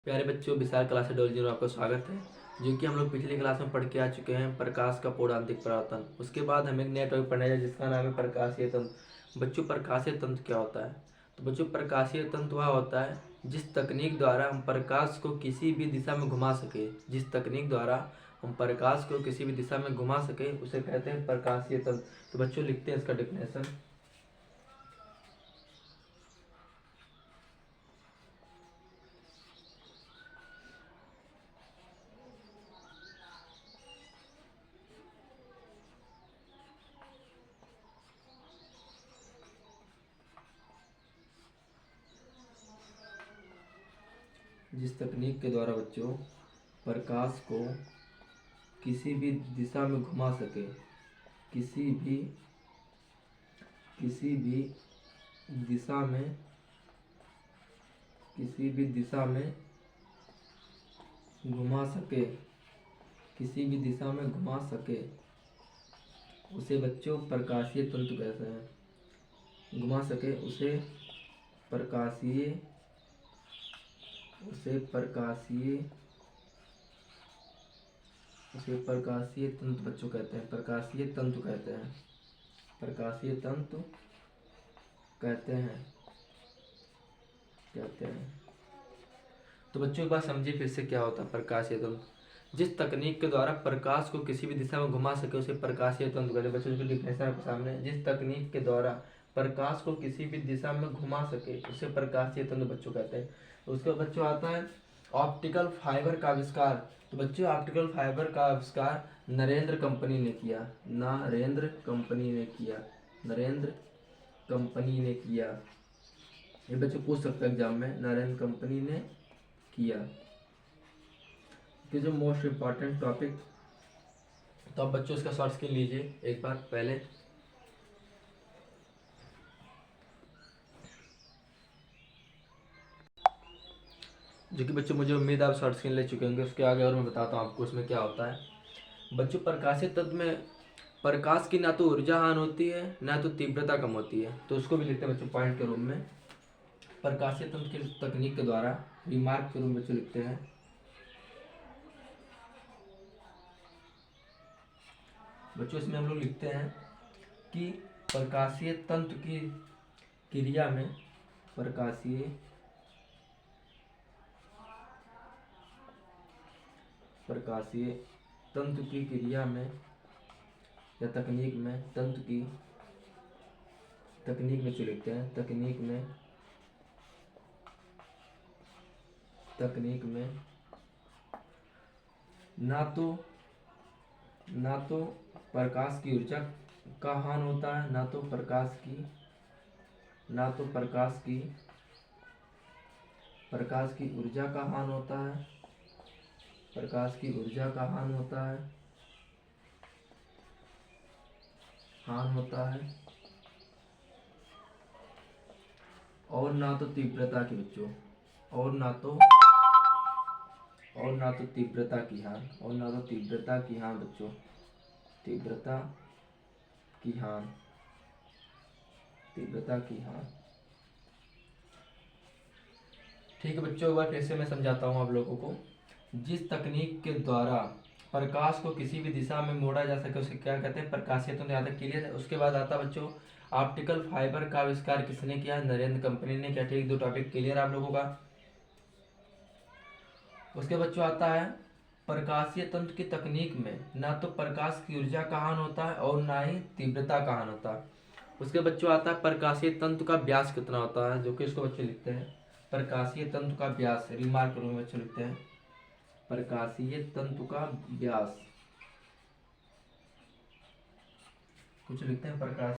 प्यारे बच्चों, विशाल क्लास डोलजी में आपका स्वागत है। जो कि हम लोग पिछली क्लास में पढ़ के आ चुके हैं प्रकाश का पौराणिक परावर्तन। उसके बाद हम एक नया टॉपिक पढ़ने जा जिसका नाम है प्रकाशीय तंत्र। बच्चों, प्रकाशीय तंत्र क्या होता है? तो बच्चों, प्रकाशीय तंत्र वह होता है जिस तकनीक द्वारा हम प्रकाश को किसी भी दिशा में घुमा सके। जिस तकनीक द्वारा हम प्रकाश को किसी भी दिशा में घुमा सके उसे कहते हैं प्रकाशीय तंत्र। तो बच्चों लिखते हैं इसका डेफिनेशन। जिस तकनीक के द्वारा बच्चों प्रकाश को किसी भी दिशा में घुमा सके, किसी भी दिशा में घुमा सके, उसे बच्चों प्रकाशीय तंतु कहते हैं। घुमा सके उसे प्रकाशीय तंतु बच्चों कहते हैं। प्रकाशीय तंतु कहते हैं। तो बच्चों एक बात समझिए फिर से, क्या होता है प्रकाशीय तंतु? जिस तकनीक के द्वारा प्रकाश को किसी भी दिशा में घुमा सके उसे प्रकाशीय तंतु कहते हैं। बच्चों इसको डेफिनेशन आपके सामने। जिस तकनीक के द्वारा प्रकाश को किसी भी दिशा में घुमा सके उसे प्रकाशीय तंतु बच्चों कहते हैं। तो उसके बच्चों आता है ऑप्टिकल फाइबर का आविष्कार। तो बच्चों ऑप्टिकल फाइबर का आविष्कार नरेंद्र कंपनी ने किया। ये बच्चों पूछ सकते हैं एग्जाम में, नरेंद्र कंपनी ने किया। जो मोस्ट इम्पॉर्टेंट टॉपिक, तो अब बच्चों इसका शॉर्ट स्क्रीन लीजिए एक बार पहले। जो कि बच्चों मुझे उम्मीद है आप शॉर्ट स्क्रीन ले चुके होंगे। उसके आगे और मैं बताता हूँ आपको उसमें क्या होता है। बच्चों, प्रकाशीय तत्व में प्रकाश की ना तो ऊर्जा हानि होती है ना तो तीव्रता कम होती है। तो उसको भी लिखते हैं बच्चों पॉइंट के रूप में। प्रकाशीय तंत्र की तकनीक के द्वारा रिमार्क के रूप में बच्चों लिखते हैं। बच्चों इसमें हम लोग लिखते हैं कि प्रकाशीय तंत्र की क्रिया में या तकनीक में जो लिखते हैं तकनीक में ना तो प्रकाश की ऊर्जा का हानि होता है, ना तो प्रकाश की ऊर्जा का हानि होता है और ना तो तीव्रता की बच्चों और ना तो तीव्रता की हानि बच्चों, तीव्रता की हानि। ठीक है बच्चों, एक बार फिर से मैं समझाता हूँ आप लोगों को। जिस तकनीक के द्वारा प्रकाश को किसी भी दिशा में मोड़ा जा सके उसे क्या कहते हैं? प्रकाशीय तंत्र। यहाँ तक क्लियर है। उसके बाद आता बच्चों ऑप्टिकल फाइबर का आविष्कार किसने किया? नरेंद्र कंपनी ने किया। ठीक, दो टॉपिक क्लियर आप लोगों का। उसके बच्चों आता है प्रकाशीय तंत्र की तकनीक में ना तो प्रकाश की ऊर्जा का हानि होता है और ना ही तीव्रता का हानि होता है। उसके बच्चों आता है प्रकाशीय तंत्र का व्यास कितना होता है, जो कि इसको बच्चे लिखते हैं प्रकाशीय तंत्र का व्यास। रिमार्क रूम में बच्चे लिखते हैं प्रकाशीय तंत्र का व्यास, कुछ लिखते हैं प्रकाश